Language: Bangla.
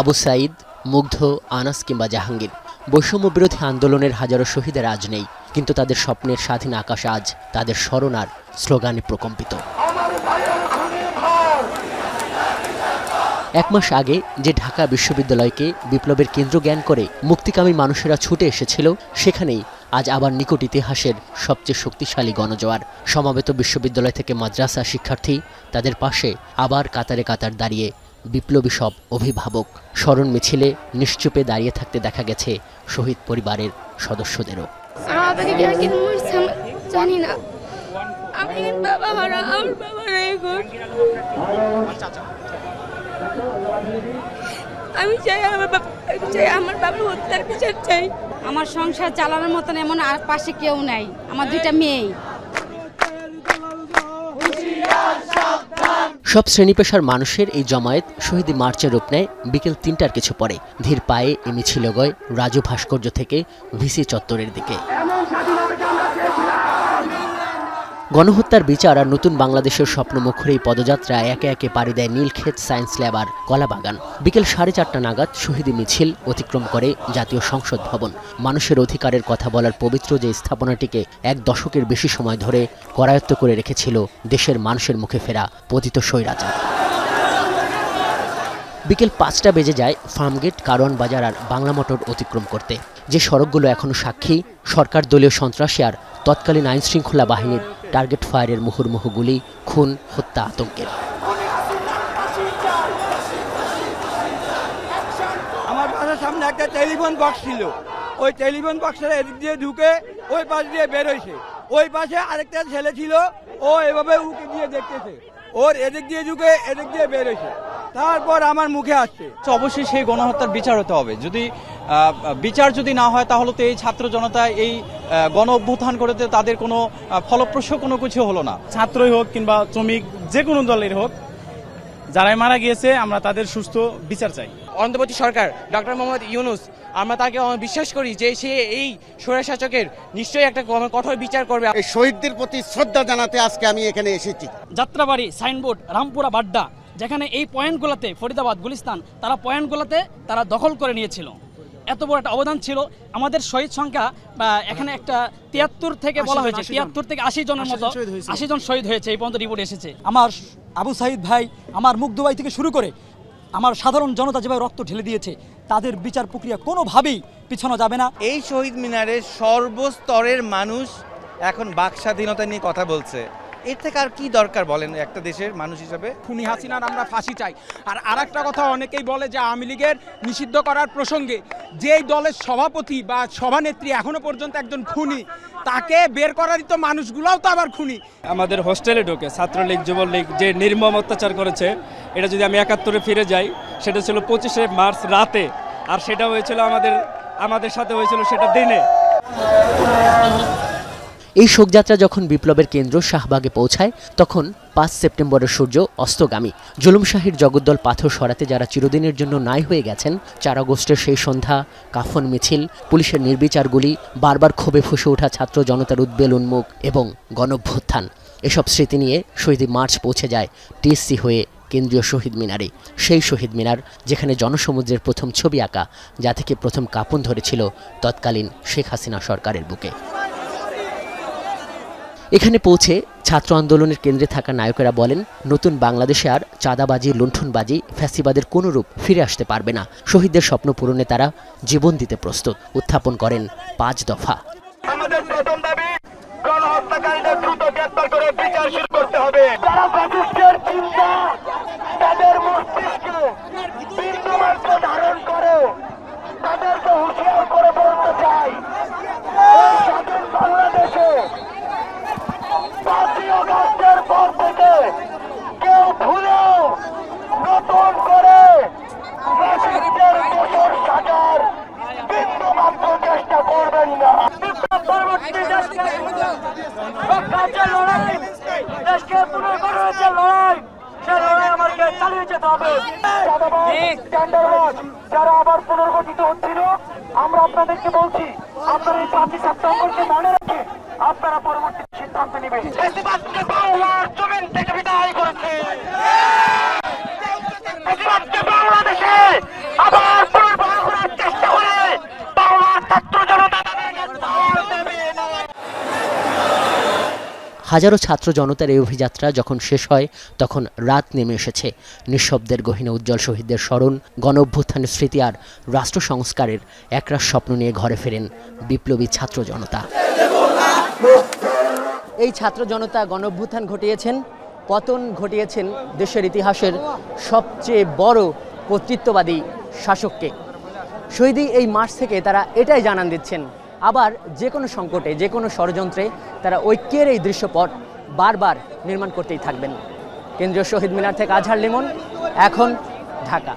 আবু সাঈদ, মুগ্ধ, আনাস কিংবা জাহাঙ্গীর, বৈষম্য বিরোধী আন্দোলনের হাজারো শহীদের আজ নেই, কিন্তু তাদের স্বপ্নের স্বাধীন আকাশ আজ তাদের স্মরণ আর স্লোগানে প্রকম্পিত। এক মাস আগে যে ঢাকা বিশ্ববিদ্যালয়কে বিপ্লবের কেন্দ্র জ্ঞান করে মুক্তিকামী মানুষেরা ছুটে এসেছিল, সেখানেই আজ আবার নিকট ইতিহাসের সবচেয়ে শক্তিশালী গণজোয়ার। সমাবেত বিশ্ববিদ্যালয় থেকে মাদ্রাসা শিক্ষার্থী, তাদের পাশে আবার কাতারে কাতার দাঁড়িয়ে বিপ্লবী সব অভিভাবক। স্মরণ মিছিলে নিশ্চুপে দাঁড়িয়ে থাকতে দেখা গেছে শহীদ পরিবারের সদস্যদেরও। জানি না, আমি বাবা হারা, আমার বাবা আমি চাই আমার বাবা হত্যার বিচার চাই। আমার সংসার চালানোর মতন এমন আর পাশে কেউ নাই, আমার দুইটা মেয়ে। সব শ্রেণী পেশার মানুষের এই জমায়েত শহীদ মার্চের রূপ নেয় বিকেল ৩টার কিছু পরে। ধীর পায়ে এই মিছিল এগোয় রাজু ভাস্কর্য থেকে ভিসি চত্বরের দিকে। গণহত্যার বিচার আর নতুন বাংলাদেশের স্বপ্নমুখর এই পদযাত্রা একে একে পাড়ি দেয় নীলক্ষেত, সায়েন্স ল্যাব আর কলাবাগান। বিকেল 4:30 নাগাদ শহীদি মিছিল অতিক্রম করে জাতীয় সংসদ ভবন। মানুষের অধিকারের কথা বলার পবিত্র যে স্থাপনাটিকে এক দশকের বেশি সময় ধরে করায়ত্ত করে রেখেছিল দেশের মানুষের মুখে ফেরা পতিত স্বৈরাচার। বিকেল 5টা বেজে যায় ফার্মগেট, কারওয়ান বাজার আর বাংলা মোটর অতিক্রম করতে। যে সড়কগুলো এখনো সাক্ষী সরকার দলীয় সন্ত্রাসী আর তৎকালীন আইন শৃঙ্খলা বাহিনীর টার্গেট ফায়ারের মুহুর্মুহু গুলি, খুন, হত্যা, আতঙ্কের। আমার বাসার সামনে একটা টেলিফোন বক্স ছিল, ওই টেলিফোন বক্সের এদিক দিয়ে ঢুকে ওই পাশ দিয়ে বের হয়েছে। ওই পাশে আরেকটা ছেলে ছিল, ও এভাবে উঁকি দিয়ে দেখতেছে, ওর এদিক দিয়ে ঢুকে এদিক দিয়ে বের হয়েছে, তারপর আমার মুখে আসছে। অবশ্যই সেই গণহত্যার বিচার হতে হবে। যদি বিচার যদি না হয় তাহলে তো এই ছাত্র জনতা এই গণ অভ্যুত্থান করতে তাদের কোনো ফলপ্রসূ কোনো কিছু হলো না। ছাত্রই হোক কিংবা শ্রমিক, যে কোনো দলের হোক, যারাই মারা গিয়েছে আমরা তাদের সুস্থ বিচার চাই। অন্তর্বর্তী সরকার ডক্টর মোহাম্মদ ইউনূস, আমরা তাকে বিশ্বাস করি যে সে এই স্বৈরশাসকের নিশ্চয়ই একটা কঠোর বিচার করবে। এই শহীদদের প্রতি শ্রদ্ধা জানাতে আজকে আমি এখানে এসেছি। যাত্রাবাড়ি, সাইনবোর্ড, রামপুরা, বাড্ডা, যেখানে এই পয়েন্টগুলোতে ফরিদাবাদ, গুলিস্তান, তারা পয়েন্টগুলোতে তারা দখল করে নিয়েছিল। এত বড় একটা অবদান ছিল। আমাদের শহীদ সংখ্যা এখানে একটা 73 থেকে বলা হয়েছে, 73 থেকে 80 জনের মতো, 80 জন শহীদ হয়েছে এই পর্যন্ত রিপোর্ট এসেছে। আমার আবু সাঈদ ভাই, আমার মুগ্ধ ভাই থেকে শুরু করে আমার সাধারণ জনতা যেভাবে রক্ত ঢেলে দিয়েছে, তাদের বিচার প্রক্রিয়া কোনোভাবেই পিছানো যাবে না। এই শহীদ মিনারে সর্বস্তরের মানুষ এখন বাক স্বাধীনতা নিয়ে কথা বলছে। এর থেকে আর কি দরকার বলেন একটা দেশের মানুষ হিসাবে? খুনি হাসিনার আমরা ফাঁসি চাই। আর আরেকটা কথা অনেকেই বলে যে আওয়ামী লীগের নিষিদ্ধ করার প্রসঙ্গে যেই দলের সভাপতি বা সভানেত্রী এখনো পর্যন্ত একজন খুনি, তাকে বের করারই তো মানুষগুলোও তো আবার খুনি। আমাদের হোস্টেলে ঢোকে ছাত্রলীগ, যুবলীগ যে নির্মম অত্যাচার করেছে, এটা যদি আমি 71-এ ফিরে যাই, সেটা ছিল 25শে মার্চ রাতে, আর সেটা হয়েছিল আমাদের সাথে হয়েছিল সেটা দিনে। এই শোকযাত্রা যখন বিপ্লবের কেন্দ্র শাহবাগে পৌঁছায়, তখন 5 সেপ্টেম্বরের সূর্য অস্তগামী। জুলুমশাহীর জগদ্দল পাথর সরাতে যারা চিরদিনের জন্য নাই হয়ে গেছেন, 4 আগস্টের সেই সন্ধ্যা, কাফন মিছিল, পুলিশের নির্বিচার গুলি, বারবার ক্ষোভে ফুঁসে ওঠা ছাত্র জনতার উদ্বেল উন্মুখ এবং গণঅভ্যুত্থান, এসব স্মৃতি নিয়ে শহীদ মার্চ পৌঁছে যায় টিএসসি হয়ে কেন্দ্রীয় শহীদ মিনারে। সেই শহীদ মিনার যেখানে জনসমুদ্রের প্রথম ছবি আঁকা, যা থেকে প্রথম কাঁপন ধরেছিল তৎকালীন শেখ হাসিনা সরকারের বুকে। এখানে পৌঁছে ছাত্র আন্দোলনের কেন্দ্রে থাকা নায়কেরা বলেন, নতুন বাংলাদেশে আর চাঁদাবাজি, লুণ্ঠনবাজি, ফ্যাসিবাদের কোনো রূপ ফিরে আসতে পারবে না। শহীদদের স্বপ্ন পূরণে তারা জীবন দিতে প্রস্তুত। উত্থাপন করেন 5 দফা। আমাদের প্রথম দাবি, গণহত্যাকারীদের দ্রুত গ্রেফতার করে বিচার শুরু করতে হবে। যারা ফ্যাসিস্টের চিন্তা তাদের মস্তিষ্কে বিন্দুমাত্র ধারণ করে, তাদেরকে হুঁশিয়ার করে বলতে চাই, এই স্বাধীন বাংলাদেশে 5ই আগস্টের পর থেকে কেউ ভুলেও নতুন করে ফ্যাসিস্টের দোষর সাজার বিন্দুমাত্র চেষ্টা করবেন না। পরবর্তী দেশকে রক্ষার যে লড়াই, দেশকে পুনর্গঠনের যে লড়াই, সে লড়াই আমাকে চালিয়ে যেতে হবে। যারা আবার পুনর্গঠিত হচ্ছিল আমরা আপনাদেরকে বলছি, আপনারা এই 5 সেপ্টেম্বরকে মনে রেখে আপনারা পরবর্তী সিদ্ধান্ত নেবেন। ফ্যাসিবাদকে বাংলার জমিন থেকে বিদায় করেছে, ফ্যাসিবাদকে বাংলাদেশে আবার পুনর্বাসন করার চেষ্টা করে বাংলার ছাত্র জনতা হাজারো ছাত্র জনতার এই অভিযাত্রা যখন শেষ হয় তখন রাত নেমে এসেছে। নিঃশব্দের গহীনে উজ্জ্বল শহীদদের স্মরণ, গণ অভ্যুত্থানের স্মৃতি আর রাষ্ট্র সংস্কারের একরাশ স্বপ্ন নিয়ে ঘরে ফেরেন বিপ্লবী ছাত্র জনতা। এই ছাত্র জনতা গণ অভ্যুত্থান ঘটিয়েছেন, পতন ঘটিয়েছেন দেশের ইতিহাসের সবচেয়ে বড় কর্তৃত্ববাদী শাসককে। শহীদি এই মার্চ থেকে তারা এটাই জানান দিচ্ছেন, আবার যে কোনো সংকটে, যে কোনো ষড়যন্ত্রে তারা ঐক্যের এই দৃশ্যপট বারবার নির্মাণ করতেই থাকবেন। কেন্দ্রীয় শহীদ মিনার থেকে আজহার লিমন, এখন, ঢাকা।